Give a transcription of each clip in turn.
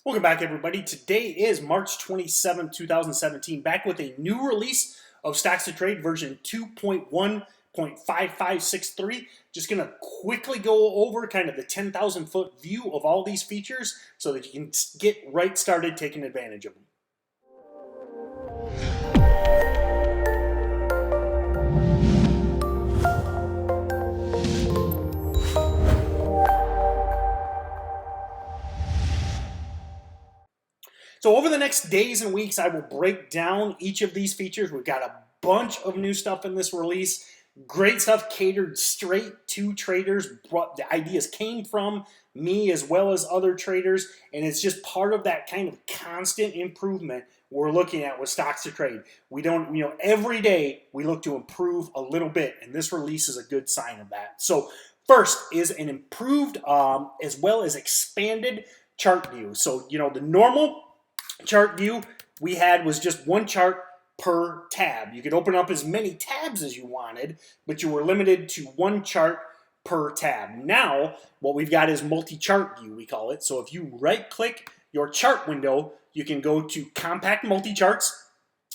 Welcome back, everybody. Today is March 27, 2017, back with a new release of Stocks to Trade version 2.1.5563. Just going to quickly go over kind of the 10,000 foot view of all these features so that you can get right started taking advantage of them. So over the next days and weeks, I will break down each of these features. We've got a bunch of new stuff in this release. Great stuff catered straight to traders. The ideas came from me as well as other traders, and it's just part of that kind of constant improvement we're looking at with Stocks to Trade. We don't, every day we look to improve a little bit, and this release is a good sign of that. So first is an improved as well as expanded chart view. So, the normal chart view we had was just one chart per tab. You could open up as many tabs as you wanted, but you were limited to one chart per tab. Now, what we've got is multi-chart view, we call it. So if you right-click your chart window, you can go to Compact Multi-Charts,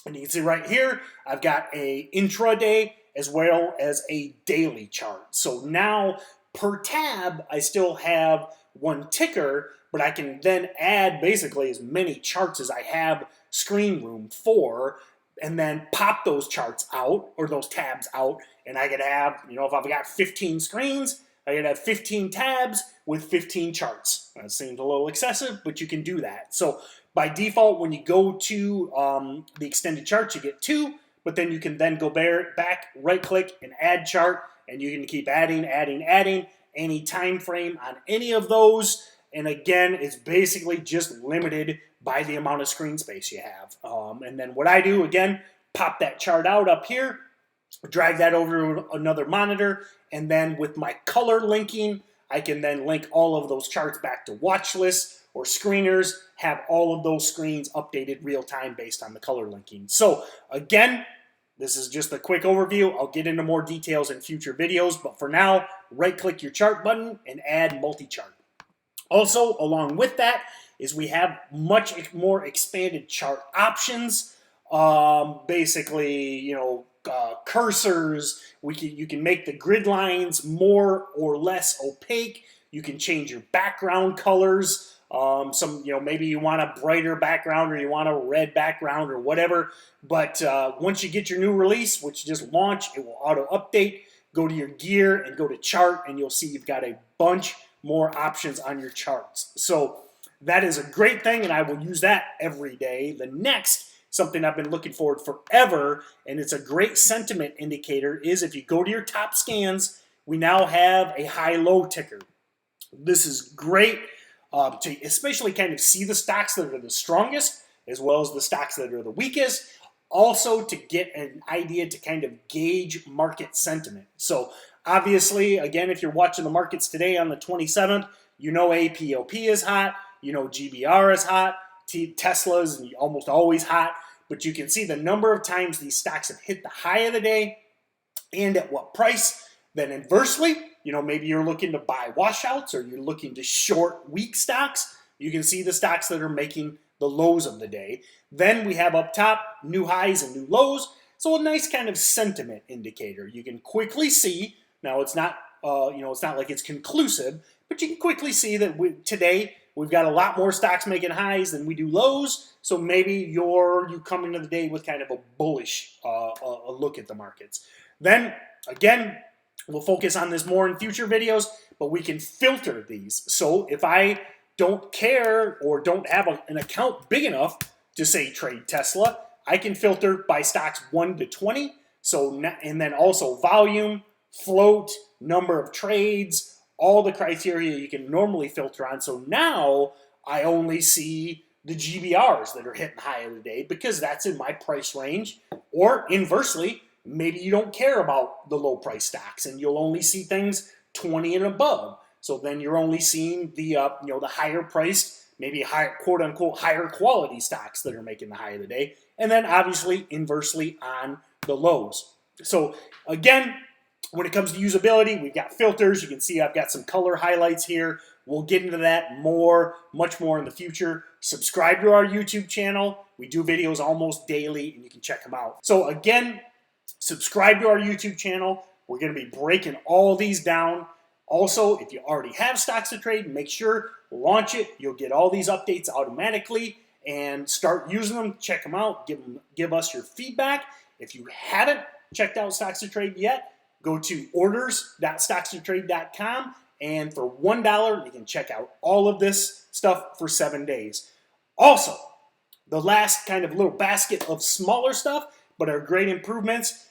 and you can see right here, I've got a intraday as well as a daily chart. So now, per tab, I still have one ticker, but I can then add basically as many charts as I have screen room for, and then pop those charts out, or those tabs out, and I could have, if I've got 15 screens, I could have 15 tabs with 15 charts. That seems a little excessive, but you can do that. So by default, when you go to the extended charts, you get 2, but then you can then go back, right-click, and add chart, and you can keep adding any time frame on any of those. And again, it's basically just limited by the amount of screen space you have. And then what I do, again, pop that chart out up here, drag that over to another monitor, and then with my color linking, I can then link all of those charts back to watch lists or screeners, have all of those screens updated real time based on the color linking. So again, this is just a quick overview. I'll get into more details in future videos, but for now, right-click your chart button and add multi-chart. Also, along with that, is we have much more expanded chart options. Basically, cursors. You can make the grid lines more or less opaque. You can change your background colors. Maybe you want a brighter background or you want a red background or whatever. But once you get your new release, which you just launch, it will auto update. Go to your gear and go to chart, and you'll see you've got a bunch more options on your charts. So that is a great thing, and I will use that every day. The next, something I've been looking forward forever, and it's a great sentiment indicator, is if you go to your top scans, we now have a high-low ticker. This is great to especially kind of see the stocks that are the strongest as well as the stocks that are the weakest. Also to get an idea to kind of gauge market sentiment. So obviously, again, if you're watching the markets today on the 27th, APOP is hot, GBR is hot, Tesla is almost always hot, but you can see the number of times these stocks have hit the high of the day and at what price. Then inversely, maybe you're looking to buy washouts or you're looking to short weak stocks. You can see the stocks that are making the lows of the day. Then we have up top new highs and new lows. So a nice kind of sentiment indicator. You can quickly see. Now it's not, it's not like it's conclusive, but you can quickly see that today we've got a lot more stocks making highs than we do lows. So maybe you come into the day with kind of a bullish a look at the markets. Then again, we'll focus on this more in future videos, but we can filter these. So if I don't care or don't have an account big enough to say trade Tesla, I can filter by stocks 1 to 20. So, and then also volume, float, number of trades, all the criteria you can normally filter on. So now I only see the GBRs that are hitting high of the day because that's in my price range. Or inversely, maybe you don't care about the low price stocks and you'll only see things 20 and above. So then you're only seeing the the higher priced, maybe higher, quote unquote, higher quality stocks that are making the high of the day. And then obviously inversely on the lows. So again, when it comes to usability, we've got filters. You can see I've got some color highlights here We'll get into that much more in the future. Subscribe to our YouTube channel. We do videos almost daily, and you can check them out. So again, subscribe to our YouTube channel. We're going to be breaking all these down. Also, if you already have Stocks to Trade, make sure launch it. You'll get all these updates automatically and start using them. Check them out. Give us your feedback. If you haven't checked out Stocks to Trade yet, go to orders.stockstotrade.com, and for $1, you can check out all of this stuff for 7 days. Also, the last kind of little basket of smaller stuff, but are great improvements.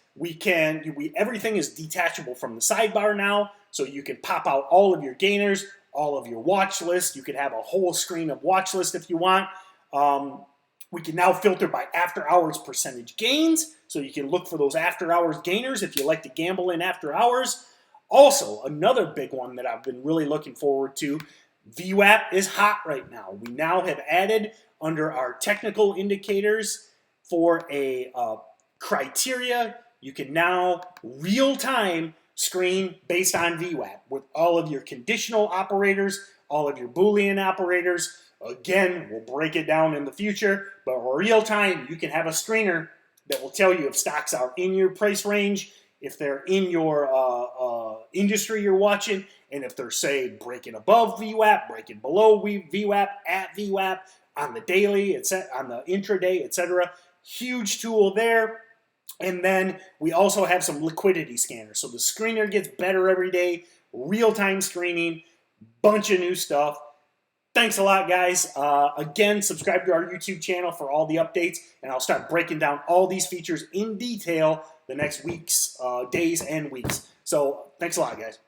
Everything is detachable from the sidebar now, so you can pop out all of your gainers, all of your watch list. You can have a whole screen of watch list if you want. We can now filter by after hours percentage gains, so you can look for those after hours gainers if you like to gamble in after hours. Also, another big one that I've been really looking forward to, VWAP is hot right now. We now have added under our technical indicators for a criteria. You can now real-time screen based on VWAP with all of your conditional operators, all of your Boolean operators. Again, we'll break it down in the future, but real-time, you can have a screener that will tell you if stocks are in your price range, if they're in your industry you're watching, and if they're, say, breaking above VWAP, breaking below VWAP, at VWAP, on the daily, on the intraday, etc. Huge tool there. And then we also have some liquidity scanners. So the screener gets better every day, real-time screening, bunch of new stuff. Thanks a lot, guys. Again, subscribe to our YouTube channel for all the updates, and I'll start breaking down all these features in detail the next weeks, days, and weeks. So thanks a lot, guys.